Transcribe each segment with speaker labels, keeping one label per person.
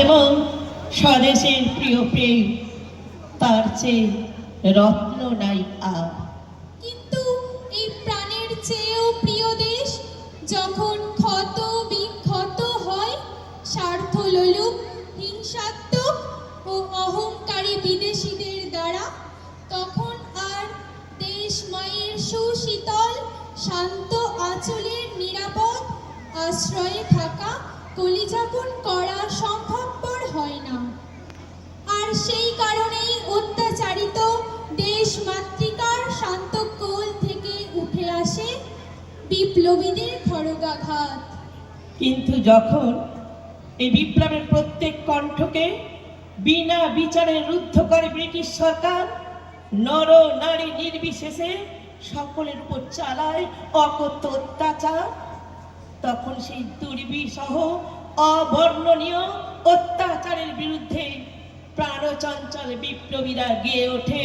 Speaker 1: যেমন স্বদেশের প্রিয় প্রেম, তার চেয়ে রত্ন নাই আর।
Speaker 2: কিন্তু এই প্রাণের চেয়েও প্রিয় দেশ যখন ক্ষত বিক্ষত হয় স্বার্থ লোলুপ, হিংসাত্মক ও অহংকারী বিদেশিদের দ্বারা, তখন আর দেশ মায়ের সুশীতল শান্ত আঁচলের নিরাপদ আশ্রয়ে থাকা কলিযাপন করা সম্ভবপর হয় না। আর সেই কারণেই অত্যাচারিত দেশ মাতৃকার শান্ত কোল থেকে উঠে আসে বিপ্লবীদের খড়গাঘাত।
Speaker 1: কিন্তু যখন এই বিপ্লবের প্রত্যেক কণ্ঠকে বিনা বিচারে রুদ্ধ করে ব্রিটিশ সরকার, নর নারী নির্বিশেষে সকলের উপর চালায় অকথ্য অত্যাচার, তখন সেই দুর্বিসহ অবর্ণনীয় অত্যাচারের বিরুদ্ধে প্রাণচঞ্চল বিপ্লবীরা গিয়ে ওঠে।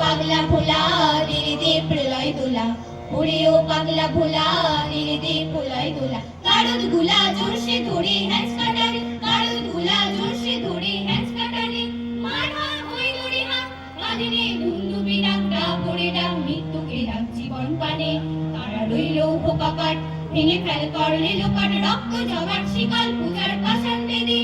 Speaker 3: পাগলা ভোলা দিরে দে প্রলয় দোলা, ওরে ও পাগলা ভোলা দিরে দে প্রলয় দোলা। কারুদ গুলা জোরসে ধরে হ্যাঁচ কাটারে, কারুদ গুলা জোরসে ধরে হ্যাঁচ কাটারে। মার হা ওই দড়ি হা কাঁদিনে দুন্দুবি ডাকটা পড়ে ডাক মৃত্যুকে ডাক জীবন পানে। তারা রইল উপকাপাট ভেঙে ফেল করলে লোপাট, রক্ত জমাট শিকল পূজার পাষাণ বেদী।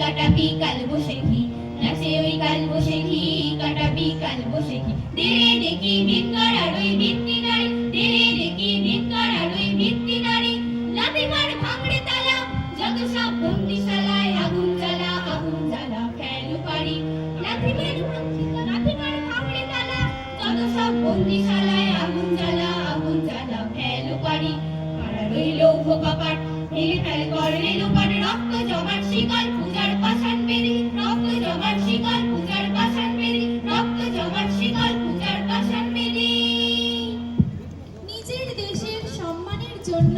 Speaker 3: কাটা বিকাল বসে কি নাচে ওই কাল বসে কি, কাটা বিকাল বসে কি। দেরে দেখি ভিক্ষার আর ওই ভিত্তি নারী, দেরে দেখি ভিক্ষার আর ওই ভিত্তি নারী। লাঠিমার ভাঙড়ে তালা যত সব বন্দিশালায়, আগুন জ্বালা ফেল পারি। লাঠিমার ভাঙড়ে তালা যত সব বন্দিশালায়, আগুন জ্বালা ফেল পারি। কারা রইল উপকাপাট ভেঙে ফেল করলে লোপাট, রক্ত জমাট শিকল পূজার পাষাণ বেদী, রক্ত জমাট শিকল পূজার পাষাণ বেদী, রক্ত জমাট শিকল পূজার পাষাণ বেদী।
Speaker 2: নিজের দেশের সম্মানের জন্য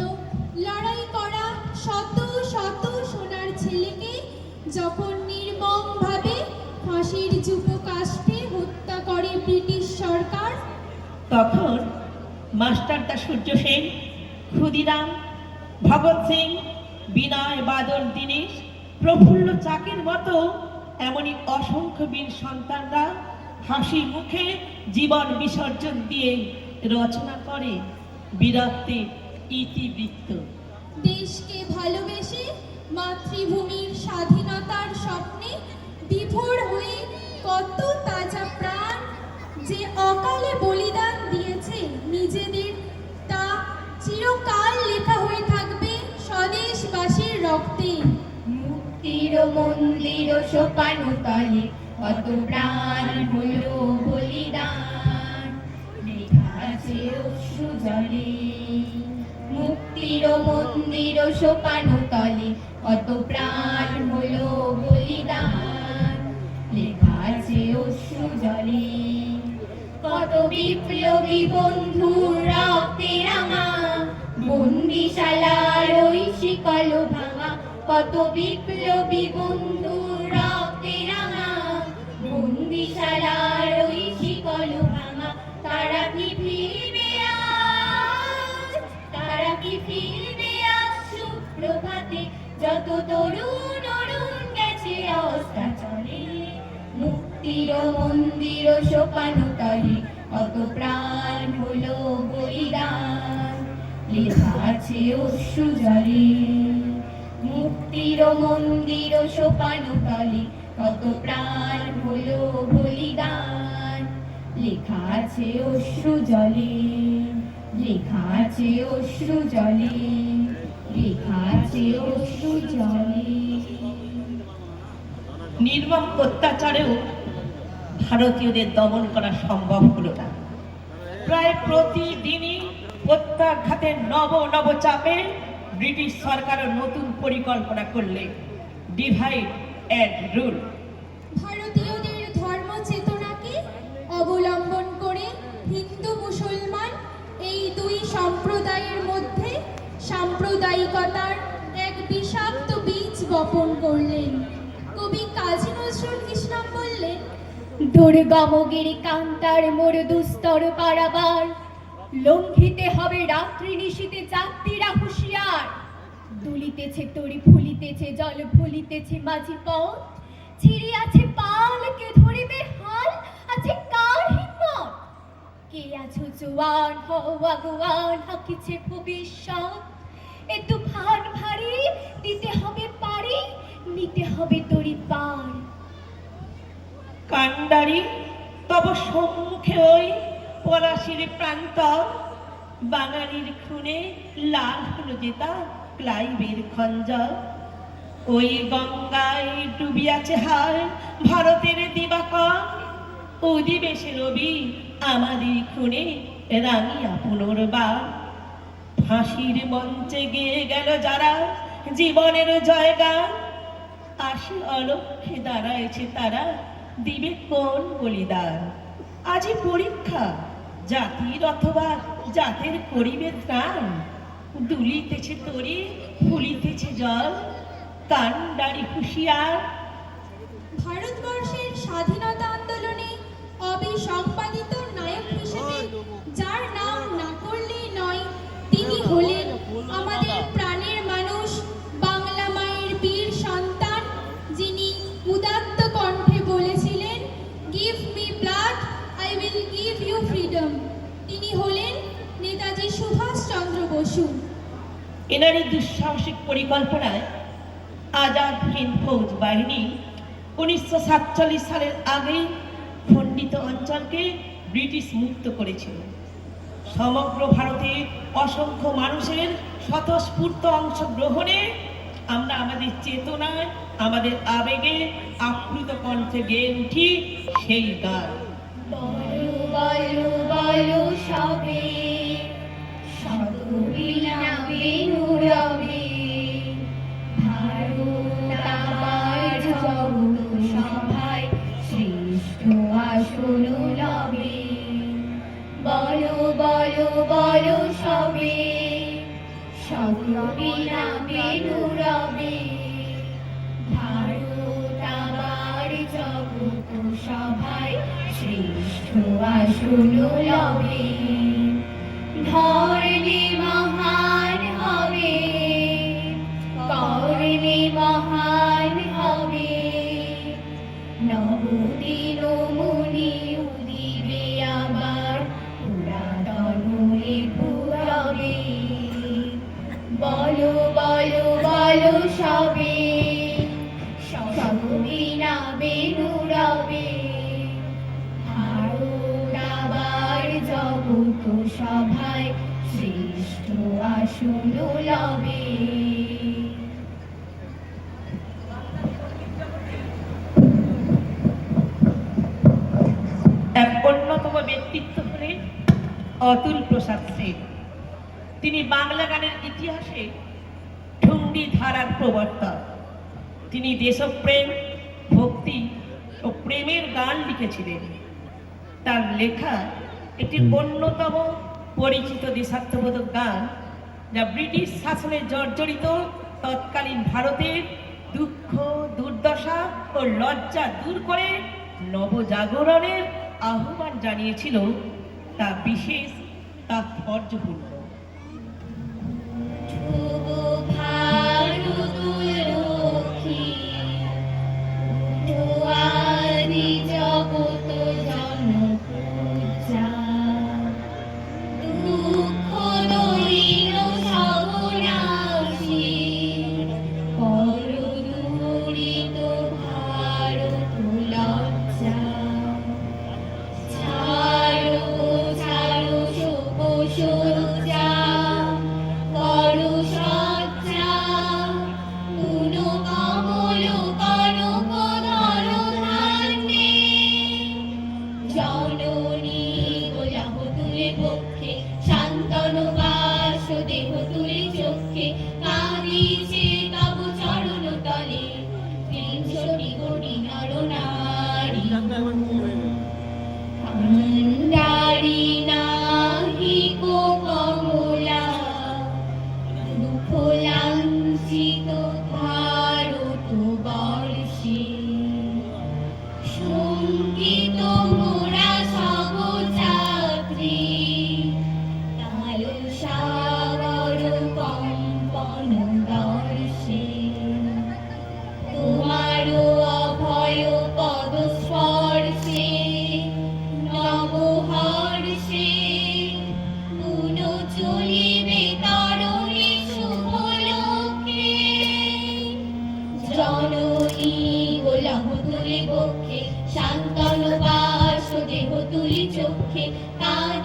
Speaker 2: লড়াই করা শত শত সোনার ছেলেকে যখন নির্মমভাবে ফাঁসির যুগকাষ্ঠে হত্যা করে ব্রিটিশ সরকার,
Speaker 1: তখন মাস্টারদা সূর্য সেন, ক্ষুদিরাম, ভগৎ সিং, বিনয় বাদল দীনেশ, প্রফুল্ল চাকির মতো এমনই অসংখ্য বীর সন্তানরা হাসি মুখে জীবন বিসর্জন দিয়ে রচনা করে বীরত্বের ইতিবৃত্ত।
Speaker 2: দেশকে ভালোবেসে মাতৃভূমির স্বাধীনতার স্বপ্নে বিভোর হয়ে কত তাজা প্রাণ যে অকালে বলিদান দিয়েছে নিজেদের, তা চিরকাল লেখা হয়ে থাকবে স্বদেশবাসীর রক্তে।
Speaker 3: মুক্তির মন্দির সোপানো তলে কত প্রাণ হলো বলিদান, লেখা আছে অশ্রু জলে। মুক্তির মন্দির সোপানো তলে কত প্রাণ হলো বলিদান, লেখা আছে অশ্রু জলে। কত বিপ্লবী বন্ধুর রক্তে রাঙা বন্দিশালার ওই শিকল ভাঙা, কত বিপ্লবী বন্ধুর রক্তে রাঙা বন্দিশালার ওই শিকল ভাঙা। তারা কি ফিরবে আজ, তারা কি ফিরবে আজ সুপ্রভাতে, যত তরুণ অরুণ গেছে অস্তাচলে। মুক্তির মন্দির সোপানো তলে কত প্রাণ হলো বলিদান, লেখা আছে অশ্রু জলে মুক্তির মন্দির সোপানো তলে, কত প্রাণ হলো বলিদান, লেখা আছে অশ্রু জলে, লেখা আছে অশ্রু জলে, লেখা আছে অশ্রু জলে।
Speaker 1: নির্মম অত্যাচারেও ভারতীয়দের দমন করা সম্ভব হলো না। প্রায় প্রতিদিনই প্রত্যাঘাতের নব নব চাপে ব্রিটিশ সরকারও নতুন পরিকল্পনা করলে ডিভাইড অ্যান্ড রুল।
Speaker 2: ভারতীয়দের ধর্ম চেতনাকে অবলম্বন করে হিন্দু মুসলমান এই দুই সম্প্রদায়ের মধ্যে সাম্প্রদায়িকতার এক বিষাক্ত বীজ বপন করলেন। কবি কাজী নজরুল ইসলাম বললেন,
Speaker 3: দুর্গমগিরি কান্তার মোর দুস্তর পারাবার, লঙ্ঘিতে হবে রাত্রি নিশীতে যাত্রীরা হুঁশিয়ার, দুলিতেছে তরি ফুলিতেছে জল ফুলিতেছে মাঝি পথ, ছিড়িয়াছে পাল কে ধরিবে হাল, আছে কার হিম্মত, কে আছো জোয়ান হও আগুয়ান হাকিছে ভবিষ্যৎ, এ তুফান ভারী দিতে হবে পারি, নিতে হবে তরি পার।
Speaker 1: কান্ডারি তব সম্মুখে ওই পলাশির প্রান্ত, বাঙালির খুনে লাল হলো যেতা ক্লাইভের খঞ্জর, ওই গঙ্গায় ডুবিয়াছে হার ভারতের দিবাকর, অধিবেশে রবি আমাদের খুনে রাঙিয়া পুনর্বার, ফাঁসির মঞ্চে গেয়ে গেল যারা জীবনের জয়গান, আসি অলক্ষে দাঁড়াইছে তারা দিবে কোন বলিদান। আজি পরীক্ষা জাতির অথবা জাতের করিবে ত্রাণ, দুলিতেছে তরি ফুলিতেছে জল, কান্ডারি হুঁশিয়ার।
Speaker 2: ভারতবর্ষের স্বাধীনতা আন্দোলনে অবিসংবাদিত নায়ক হিসেবে যার নাম না করলেই নয়, তিনি হলেন আমাদের প্রাণের মানুষ, বাংলা মায়ের বীর সন্তান, যিনি উদাত্ত কণ্ঠে বলেছিলেন, give me blood I will give you freedom. তিনি হলেন নেতাজি সুভাষচন্দ্র বসু।
Speaker 1: এনারই দুঃসাহসিক পরিকল্পনায় আজাদ হিন্দ ফৌজ বাহিনী 1947 সালের আগেই খণ্ডিত অঞ্চলকে ব্রিটিশ মুক্ত করেছিল। সমগ্র ভারতের অসংখ্য মানুষের স্বতঃস্ফূর্ত অংশগ্রহণে আমরা আমাদের চেতনায় আমাদের আবেগে আপ্লুত কণ্ঠে গেয়ে উঠি সেই গান।
Speaker 3: বলো বলো বলো সবে, শতবিনা বেনুরবে, ভারত আমার জগৎ সভায় শ্রেষ্ঠ আসন লবে, বলো বলো বলো সবে, শতবিনা বেনুরবে, ভারত আমার জগৎ সভায় শ্রেষ্ঠ আসন লবে, ধর্মে মহান হবে, কর্মে মহান হবে, নবদিন মুনি উদিবে আবার, পুরাতন পুরবে, বলো বলো বলো সবে, শতবিনা বেনুরবে, ভারত আবার জগৎ সভায় শ্রেষ্ঠ আসন লবে।
Speaker 1: এক অন্যতম ব্যক্তিত্ব হলেন অতুল প্রসাদ সেন। তিনি বাংলা গানের ইতিহাসে ঠুংরি ধারার প্রবর্তক। তিনি দেশপ্রেম, ভক্তি ও প্রেমের গান লিখেছিলেন। তার লেখা একটি অন্যতম পরিচিত দেশাত্মবোধক গান, যা ব্রিটিশ শাসনে জর্জরিত তৎকালীন ভারতের দুঃখ, দুর্দশা ও লজ্জা দূর করে নবজাগরণের আহ্বান জানিয়েছিল, তা বিশেষ তাৎপর্যপূর্ণ।
Speaker 3: জগত জনক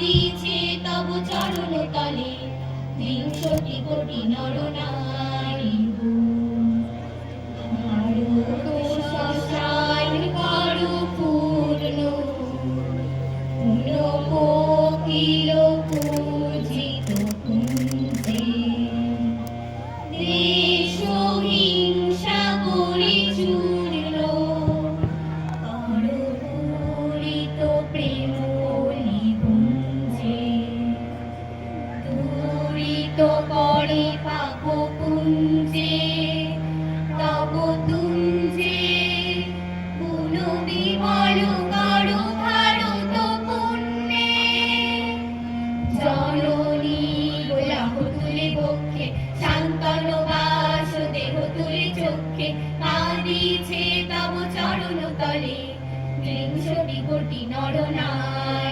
Speaker 3: কাঁদিছে তব চরণ তলে 63 কোটি নরনারী ভারত শ্মশান করো পূর্ণ কোকিল পূজিত কুঞ্জে দেশ হিংসা করি চূর্ণ করো পূরিত প্রেম নিকুঞ্জে দূরিত করে পাপ কুঞ্জে তব তুঞ্জে পুন বিমল করো ভারত পুণ্যে জননী গোলাপ তুলে বক্ষে শান্তন বাস দেহ তুলে চক্ষে কাঁদিছে তব চরণ তলে 63 কোটি নরনারী